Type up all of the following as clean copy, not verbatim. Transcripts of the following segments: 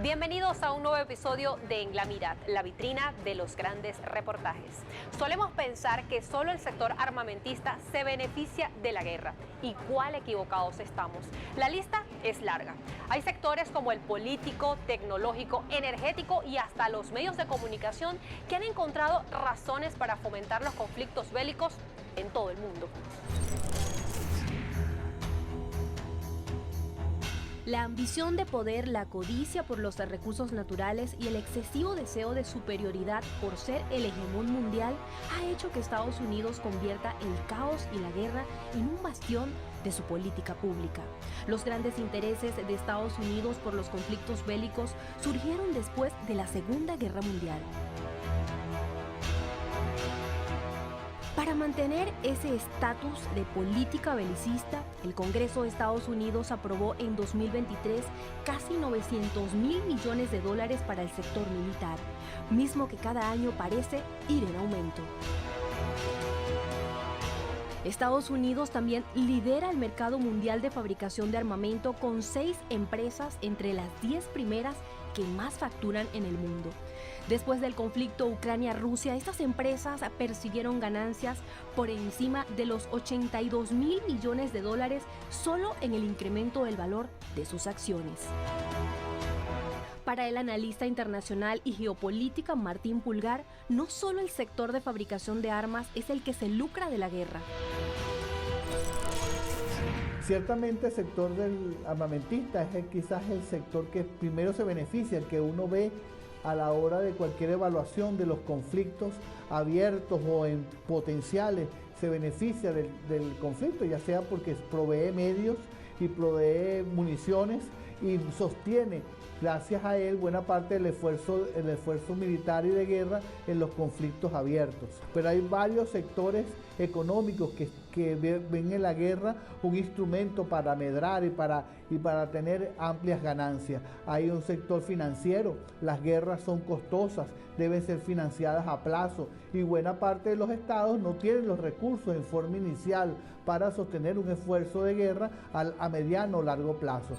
Bienvenidos a un nuevo episodio de En la Mirad, la vitrina de los grandes reportajes. Solemos pensar que solo el sector armamentista se beneficia de la guerra. ¿Y cuál equivocados estamos? La lista es larga. Hay sectores como el político, tecnológico, energético y hasta los medios de comunicación que han encontrado razones para fomentar los conflictos bélicos en todo el mundo. La ambición de poder, la codicia por los recursos naturales y el excesivo deseo de superioridad por ser el hegemón mundial ha hecho que Estados Unidos convierta el caos y la guerra en un bastión de su política pública. Los grandes intereses de Estados Unidos por los conflictos bélicos surgieron después de la Segunda Guerra Mundial. Para mantener ese estatus de política belicista, el Congreso de Estados Unidos aprobó en 2023 casi $900 mil millones para el sector militar, mismo que cada año parece ir en aumento. Estados Unidos también lidera el mercado mundial de fabricación de armamento con 6 empresas entre las 10 primeras que más facturan en el mundo. Después del conflicto Ucrania-Rusia, estas empresas persiguieron ganancias por encima de los $82 mil millones solo en el incremento del valor de sus acciones. Para el analista internacional y geopolítica Martín Pulgar, no solo el sector de fabricación de armas es el que se lucra de la guerra. Ciertamente el sector del armamentista es quizás el sector que primero se beneficia, el que uno ve a la hora de cualquier evaluación de los conflictos abiertos o en potenciales, se beneficia del conflicto, ya sea porque provee medios y provee municiones y sostiene, gracias a él, buena parte del esfuerzo militar y de guerra en los conflictos abiertos. Pero hay varios sectores económicos que ven en la guerra un instrumento para medrar y para tener amplias ganancias. Hay un sector financiero, las guerras son costosas, deben ser financiadas a plazo y buena parte de los estados no tienen los recursos en forma inicial para sostener un esfuerzo de guerra a mediano o largo plazo.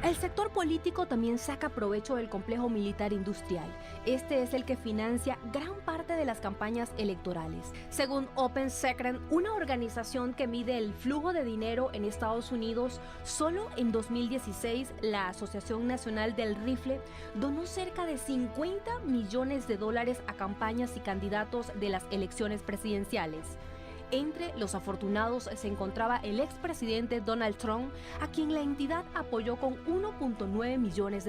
El sector político también saca provecho del complejo militar industrial. Este es el que financia gran parte de las campañas electorales. Según Open Secret, una organización que mide el flujo de dinero en Estados Unidos, solo en 2016 la Asociación Nacional del Rifle donó cerca de $50 millones a campañas y candidatos de las elecciones presidenciales. Entre los afortunados se encontraba el expresidente Donald Trump, a quien la entidad apoyó con $1.9 millones.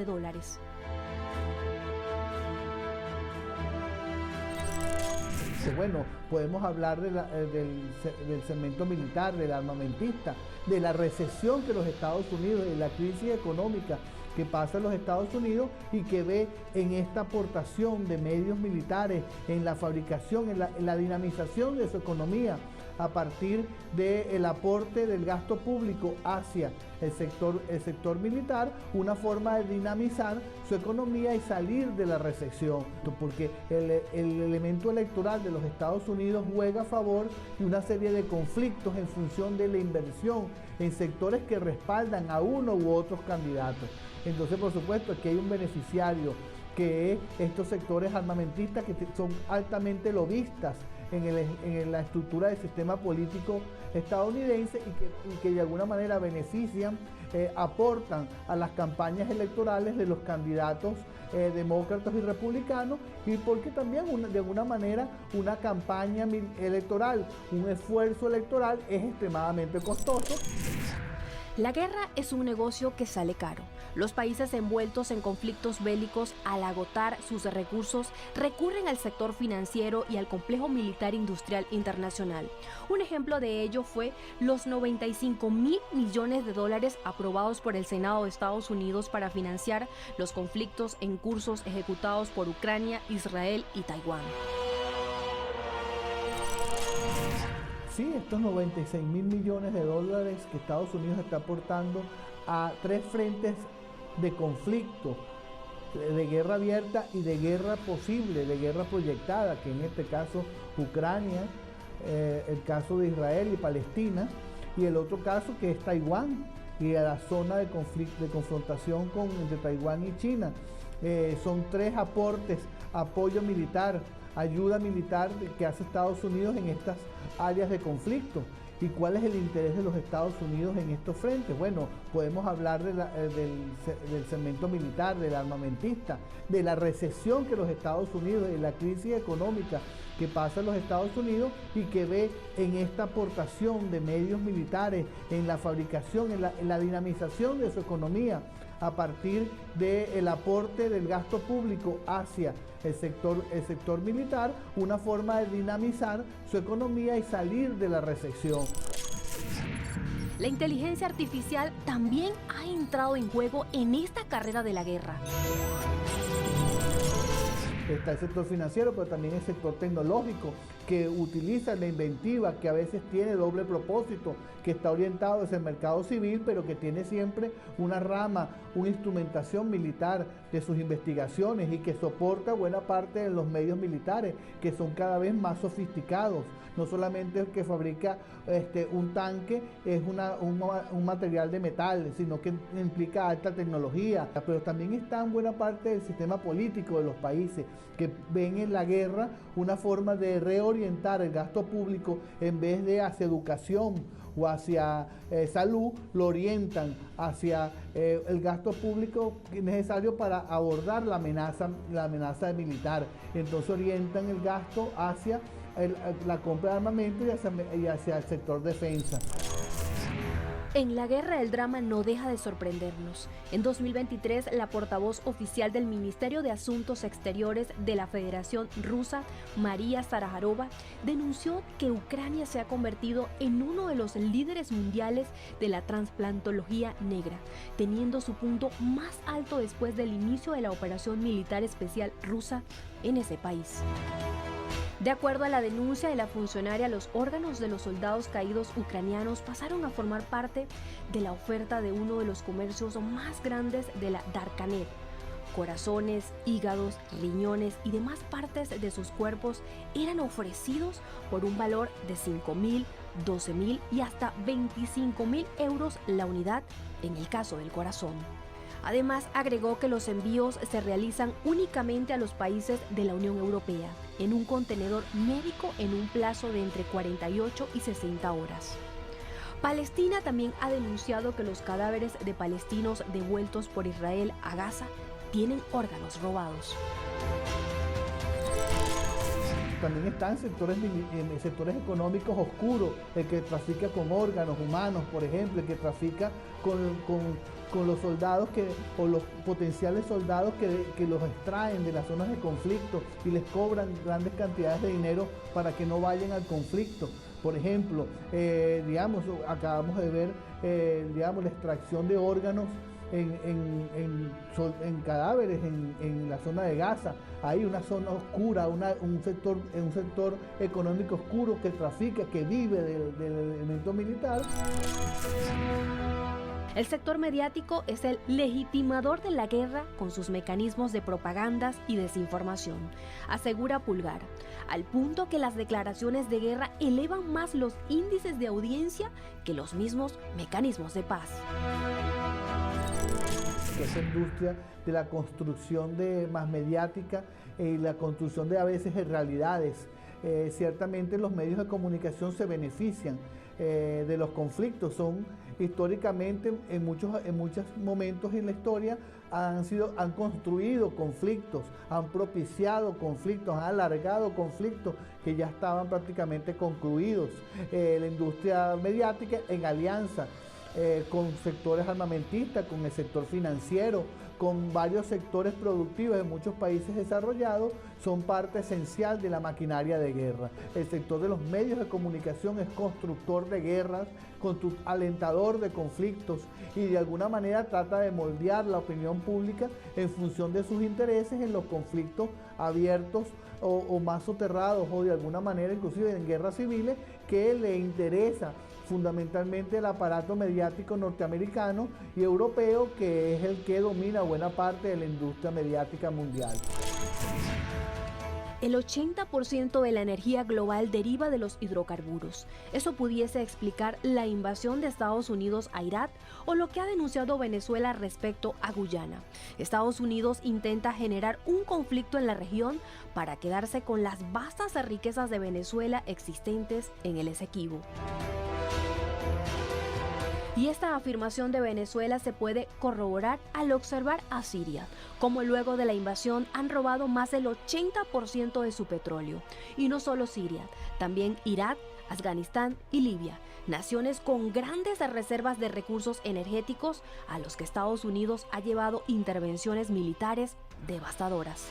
Bueno, podemos hablar del segmento militar, del armamentista, de la recesión que los Estados Unidos, de la crisis económica que pasa en los Estados Unidos y que ve en esta aportación de medios militares, en la fabricación, en la dinamización de su economía a partir del aporte del gasto público hacia el sector militar, una forma de dinamizar su economía y salir de la recesión, porque el elemento electoral de los Estados Unidos juega a favor de una serie de conflictos en función de la inversión en sectores que respaldan a uno u otros candidatos. Entonces, por supuesto, aquí hay un beneficiario que es estos sectores armamentistas que son altamente lobistas en la estructura del sistema político estadounidense y que de alguna manera benefician, aportan a las campañas electorales de los candidatos demócratas y republicanos, y porque también de alguna manera una campaña electoral, un esfuerzo electoral es extremadamente costoso. La guerra es un negocio que sale caro. Los países envueltos en conflictos bélicos, al agotar sus recursos, recurren al sector financiero y al complejo militar industrial internacional. Un ejemplo de ello fue los $95 mil millones aprobados por el Senado de Estados Unidos para financiar los conflictos en curso ejecutados por Ucrania, Israel y Taiwán. Sí, estos $96 mil millones que Estados Unidos está aportando a 3 frentes de conflicto, de guerra abierta y de guerra posible, de guerra proyectada, que en este caso Ucrania, el caso de Israel y Palestina, y el otro caso que es Taiwán. y a la zona de conflicto, de confrontación entre Taiwán y China. Son 3 aportes: apoyo militar, ayuda militar que hace Estados Unidos en estas áreas de conflicto. ¿Y cuál es el interés de los Estados Unidos en estos frentes? Bueno, podemos hablar del segmento militar, del armamentista, de la recesión que los Estados Unidos, de la crisis económica que pasa en los Estados Unidos y que ve en esta aportación de medios militares, en la fabricación, en la dinamización de su economía a partir del aporte del gasto público hacia el sector militar, una forma de dinamizar su economía y salir de la recesión. La inteligencia artificial también ha entrado en juego en esta carrera de la guerra. Está el sector financiero, pero también el sector tecnológico, que utiliza la inventiva, que a veces tiene doble propósito, que está orientado hacia el mercado civil, pero que tiene siempre una rama, una instrumentación militar de sus investigaciones y que soporta buena parte de los medios militares, que son cada vez más sofisticados. No solamente el que fabrica un tanque es un material de metal, sino que implica alta tecnología, pero también está en buena parte del sistema político de los países, que ven en la guerra una forma de reorientar el gasto público, en vez de hacia educación o hacia salud, lo orientan hacia el gasto público necesario para abordar la amenaza militar. Entonces orientan el gasto hacia la compra de armamento y hacia el sector defensa. En la guerra el drama no deja de sorprendernos. En 2023, la portavoz oficial del Ministerio de Asuntos Exteriores de la Federación Rusa, María Zakharova, denunció que Ucrania se ha convertido en uno de los líderes mundiales de la trasplantología negra, teniendo su punto más alto después del inicio de la operación militar especial rusa en ese país. De acuerdo a la denuncia de la funcionaria, los órganos de los soldados caídos ucranianos pasaron a formar parte de la oferta de uno de los comercios más grandes de la Darknet. Corazones, hígados, riñones y demás partes de sus cuerpos eran ofrecidos por un valor de 5.000, 12.000 y hasta 25.000 euros la unidad en el caso del corazón. Además, agregó que los envíos se realizan únicamente a los países de la Unión Europea, en un contenedor médico en un plazo de entre 48 y 60 horas. Palestina también ha denunciado que los cadáveres de palestinos devueltos por Israel a Gaza tienen órganos robados. También están sectores económicos oscuros, el que trafica con órganos humanos, por ejemplo, el que trafica con los soldados o los potenciales soldados que los extraen de las zonas de conflicto y les cobran grandes cantidades de dinero para que no vayan al conflicto. Por ejemplo, acabamos de ver la extracción de órganos en cadáveres en la zona de Gaza. Hay una zona oscura, un sector económico oscuro que trafica, que vive del elemento militar. El sector mediático es el legitimador de la guerra con sus mecanismos de propagandas y desinformación, asegura Pulgar, al punto que las declaraciones de guerra elevan más los índices de audiencia que los mismos mecanismos de paz. Esa industria de la construcción de más mediática y la construcción de a veces de realidades. Ciertamente los medios de comunicación se benefician de los conflictos. Son históricamente, en muchos momentos en la historia, han construido conflictos, han propiciado conflictos, han alargado conflictos que ya estaban prácticamente concluidos. La industria mediática en alianza con sectores armamentistas, con el sector financiero, con varios sectores productivos de muchos países desarrollados, son parte esencial de la maquinaria de guerra. El sector de los medios de comunicación es constructor de guerras, alentador de conflictos y de alguna manera trata de moldear la opinión pública en función de sus intereses en los conflictos abiertos o más soterrados, o de alguna manera inclusive en guerras civiles que le interesa fundamentalmente el aparato mediático norteamericano y europeo, que es el que domina buena parte de la industria mediática mundial. El 80% de la energía global deriva de los hidrocarburos. Eso pudiese explicar la invasión de Estados Unidos a Irak o lo que ha denunciado Venezuela respecto a Guyana. Estados Unidos intenta generar un conflicto en la región para quedarse con las vastas riquezas de Venezuela existentes en el Esequibo. Y esta afirmación de Venezuela se puede corroborar al observar a Siria, como luego de la invasión han robado más del 80% de su petróleo. Y no solo Siria, también Irak, Afganistán y Libia, naciones con grandes reservas de recursos energéticos a los que Estados Unidos ha llevado intervenciones militares devastadoras.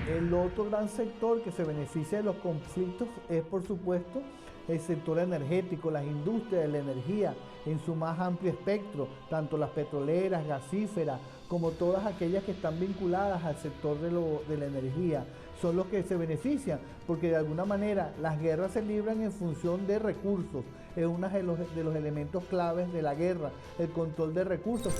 El otro gran sector que se beneficia de los conflictos es, por supuesto, el sector energético, las industrias de la energía en su más amplio espectro, tanto las petroleras, gasíferas, como todas aquellas que están vinculadas al sector de la energía. Son los que se benefician, porque de alguna manera las guerras se libran en función de recursos. Es uno de los elementos claves de la guerra, el control de recursos.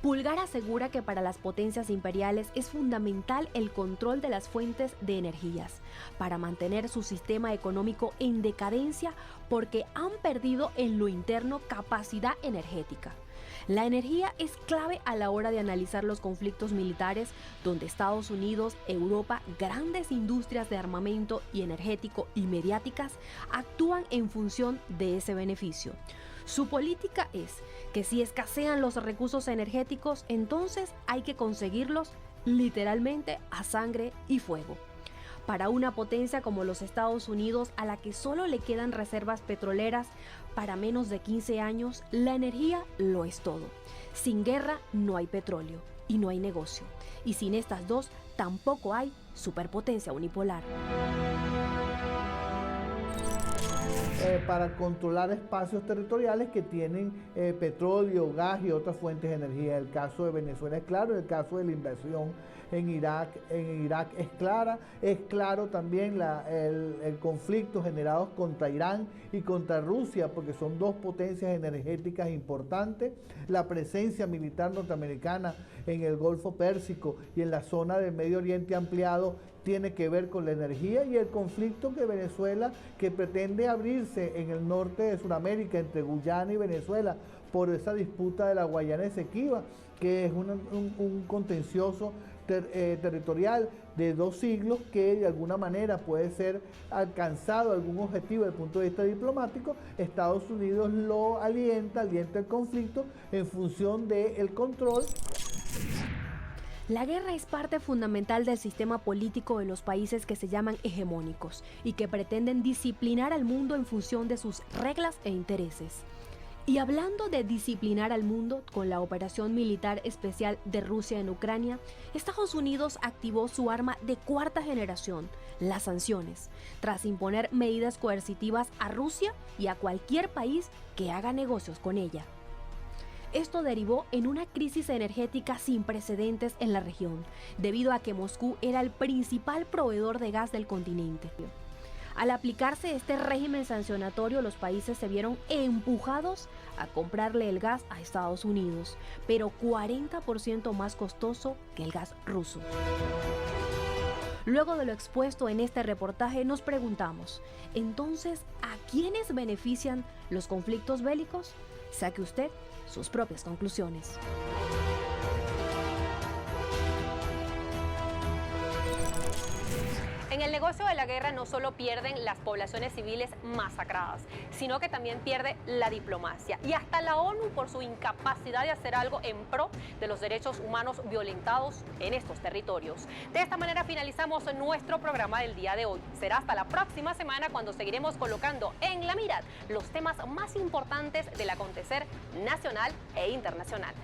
Pulgar asegura que para las potencias imperiales es fundamental el control de las fuentes de energías para mantener su sistema económico en decadencia porque han perdido en lo interno capacidad energética. La energía es clave a la hora de analizar los conflictos militares donde Estados Unidos, Europa, grandes industrias de armamento y energético y mediáticas actúan en función de ese beneficio. Su política es que si escasean los recursos energéticos, entonces hay que conseguirlos literalmente a sangre y fuego. Para una potencia como los Estados Unidos, a la que solo le quedan reservas petroleras para menos de 15 años, la energía lo es todo. Sin guerra no hay petróleo y no hay negocio. Y sin estas dos tampoco hay superpotencia unipolar. Para controlar espacios territoriales que tienen petróleo, gas y otras fuentes de energía. El caso de Venezuela es claro, el caso de la invasión en Irak es claro también el conflicto generado contra Irán y contra Rusia, porque son dos potencias energéticas importantes. La presencia militar norteamericana en el Golfo Pérsico y en la zona del Medio Oriente ampliado tiene que ver con la energía, y el conflicto que Venezuela, que pretende abrirse en el norte de Sudamérica entre Guyana y Venezuela por esa disputa de la Guayana Esequiba, que es un contencioso territorial de 2 siglos que de alguna manera puede ser alcanzado algún objetivo desde el punto de vista diplomático. Estados Unidos lo alienta el conflicto en función del control. La guerra es parte fundamental del sistema político de los países que se llaman hegemónicos y que pretenden disciplinar al mundo en función de sus reglas e intereses. Y hablando de disciplinar al mundo, con la operación militar especial de Rusia en Ucrania, Estados Unidos activó su arma de 4ª generación, las sanciones, tras imponer medidas coercitivas a Rusia y a cualquier país que haga negocios con ella. Esto derivó en una crisis energética sin precedentes en la región, debido a que Moscú era el principal proveedor de gas del continente. Al aplicarse este régimen sancionatorio, los países se vieron empujados a comprarle el gas a Estados Unidos, pero 40% más costoso que el gas ruso. Luego de lo expuesto en este reportaje, nos preguntamos, entonces, ¿a quiénes benefician los conflictos bélicos? Saque usted sus propias conclusiones. En el negocio de la guerra no solo pierden las poblaciones civiles masacradas, sino que también pierde la diplomacia y hasta la ONU por su incapacidad de hacer algo en pro de los derechos humanos violentados en estos territorios. De esta manera finalizamos nuestro programa del día de hoy. Será hasta la próxima semana cuando seguiremos colocando en la mira los temas más importantes del acontecer nacional e internacional.